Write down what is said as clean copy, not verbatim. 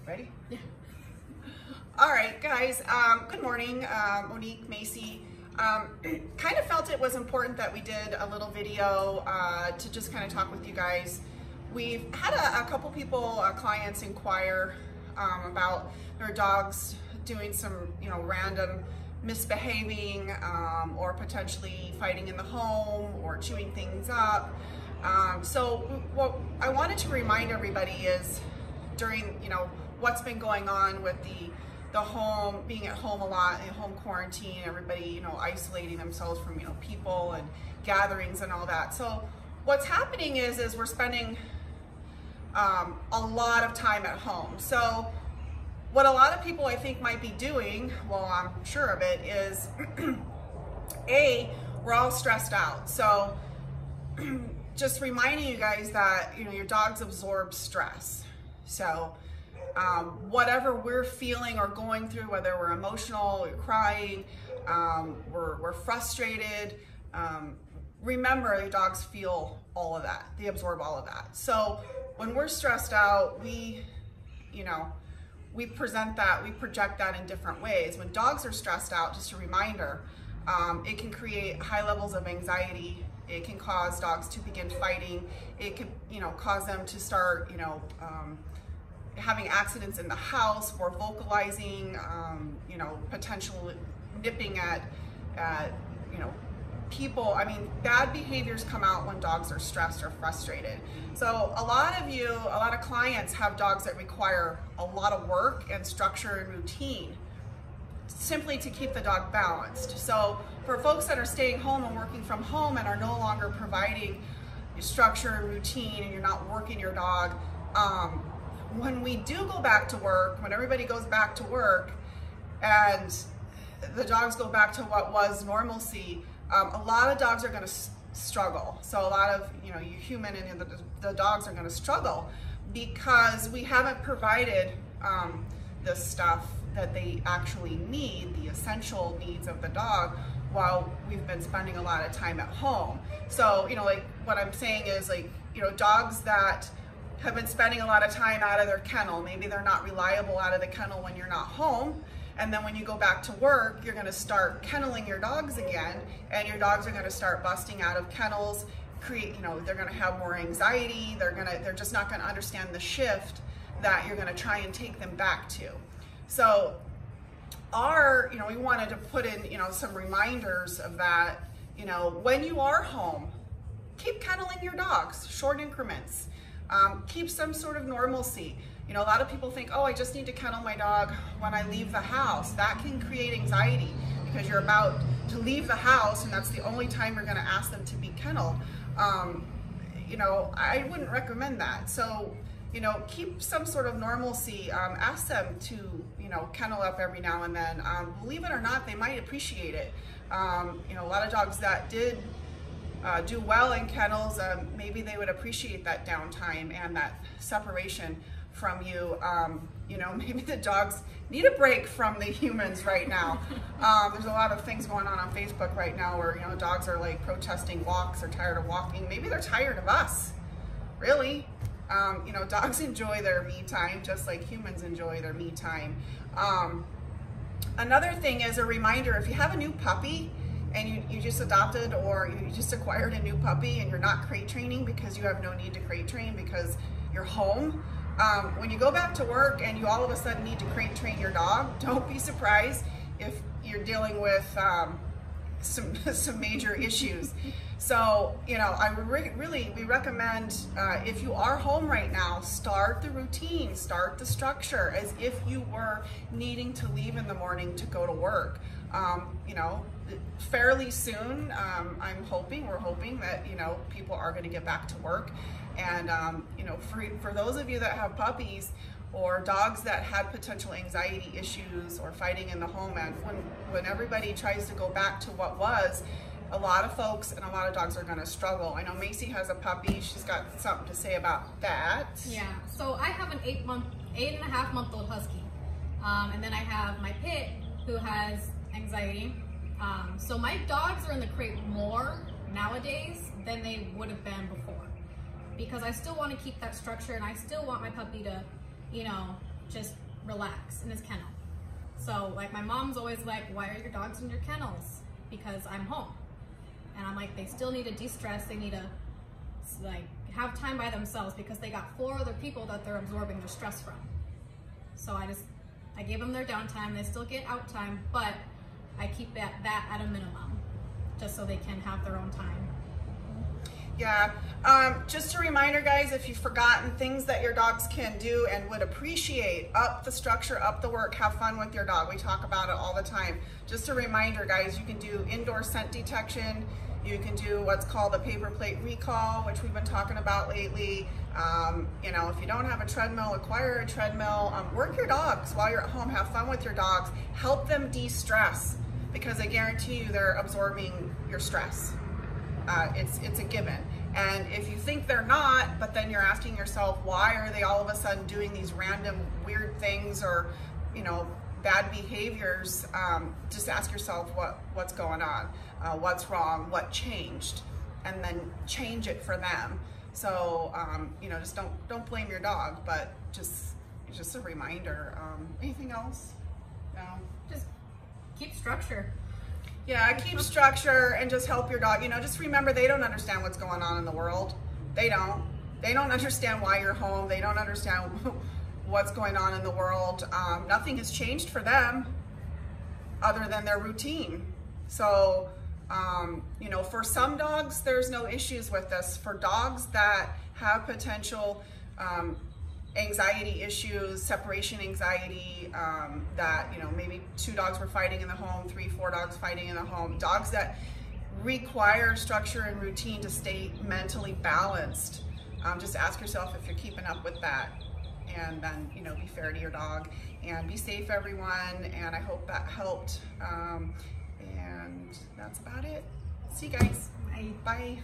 Ready? Yeah. All right, guys. Good morning, Monique, Macy. Kind of felt it was important that we did a little video to just kind of talk with you guys. We've had a couple people, clients, inquire about their dogs doing some, random misbehaving or potentially fighting in the home or chewing things up. So what I wanted to remind everybody is during, what's been going on with the home, being at home a lot, in home quarantine, everybody, isolating themselves from, people and gatherings and all that. So what's happening is we're spending a lot of time at home. So what a lot of people I think might be doing, well, I'm sure of it, is we're all stressed out. So just reminding you guys that, your dogs absorb stress. So whatever we're feeling or going through, whether we're emotional, we're crying, we're frustrated, remember your dogs feel all of that. They absorb all of that. So when we're stressed out, we present that, we project that in different ways. When dogs are stressed out, just a reminder, it can create high levels of anxiety. It can cause dogs to begin fighting. It could, cause them to start, having accidents in the house, or vocalizing, potential nipping at people. I mean, bad behaviors come out when dogs are stressed or frustrated. So a lot of clients have dogs that require a lot of work and structure and routine simply to keep the dog balanced. So for folks that are staying home and working from home and are no longer providing structure and routine, and you're not working your dog, when we do go back to work, when everybody goes back to work and the dogs go back to what was normalcy, a lot of dogs are going to struggle. So a lot of, you human and the dogs are going to struggle because we haven't provided the stuff that they actually need, the essential needs of the dog, while we've been spending a lot of time at home. So, like what I'm saying is, dogs that have been spending a lot of time out of their kennel, maybe they're not reliable out of the kennel when you're not home, and then when you go back to work, you're going to start kenneling your dogs again, and your dogs are going to start busting out of kennels, they're going to have more anxiety, they're just not going to understand the shift that you're going to try and take them back to. So we wanted to put in, some reminders of that, when you are home, keep kenneling your dogs, short increments, keep some sort of normalcy. A lot of people think, oh, I just need to kennel my dog when I leave the house. That can create anxiety because you're about to leave the house and that's the only time you're going to ask them to be kenneled. I wouldn't recommend that. So, keep some sort of normalcy. Ask them to, kennel up every now and then. Believe it or not, they might appreciate it. A lot of dogs that did do well in kennels, maybe they would appreciate that downtime and that separation from you. Maybe the dogs need a break from the humans right now. There's a lot of things going on Facebook right now where, dogs are like protesting walks, they're tired of walking. Maybe they're tired of us, really. Dogs enjoy their me time just like humans enjoy their me time. Another thing is a reminder, if you have a new puppy and you just adopted or you just acquired a new puppy and you're not crate training because you have no need to crate train because you're home, when you go back to work and you all of a sudden need to crate train your dog, don't be surprised if you're dealing with some major issues. So, we recommend, if you are home right now, start the routine, start the structure as if you were needing to leave in the morning to go to work. Fairly soon, we're hoping that, people are going to get back to work. And, for those of you that have puppies or dogs that had potential anxiety issues or fighting in the home, and when everybody tries to go back to what was, a lot of folks and a lot of dogs are going to struggle. I know Macy has a puppy. She's got something to say about that. Yeah, so I have an 8.5-month-old husky. And then I have my pit who has anxiety. So my dogs are in the crate more nowadays than they would have been before, because I still want to keep that structure and I still want my puppy to, just relax in his kennel. So like my mom's always like, why are your dogs in your kennels? Because I'm home. And I'm like, they still need to de-stress. They need to like have time by themselves because they got 4 other people that they're absorbing their stress from. So I gave them their downtime. They still get out time, but I keep that at a minimum just so they can have their own time. Yeah, just a reminder, guys, if you've forgotten things that your dogs can do and would appreciate, up the structure, up the work, have fun with your dog. We talk about it all the time. Just a reminder, guys, you can do indoor scent detection. You can do what's called a paper plate recall, which we've been talking about lately. You know, if you don't have a treadmill, acquire a treadmill. Work your dogs while you're at home. Have fun with your dogs. Help them de-stress, because I guarantee you they're absorbing your stress. It's a given. And if you think they're not, but then you're asking yourself, why are they all of a sudden doing these random weird things or, you know, bad behaviors, just ask yourself what's going on, what's wrong, what changed, and then change it for them. So, you know, just don't blame your dog, but just a reminder. Anything else? No? Just keep structure. Yeah, keep structure and just help your dog. You know, just remember they don't understand what's going on in the world. They don't. They don't understand why you're home. They don't understand what's going on in the world. Nothing has changed for them other than their routine. So, you know, for some dogs, there's no issues with this. For dogs that have potential anxiety issues, separation anxiety, that, you know, maybe 2 dogs were fighting in the home, 3, 4 dogs fighting in the home, dogs that require structure and routine to stay mentally balanced, just ask yourself if you're keeping up with that, and then, you know, be fair to your dog, and be safe, everyone, and I hope that helped, and that's about it. See you guys. Bye. Bye.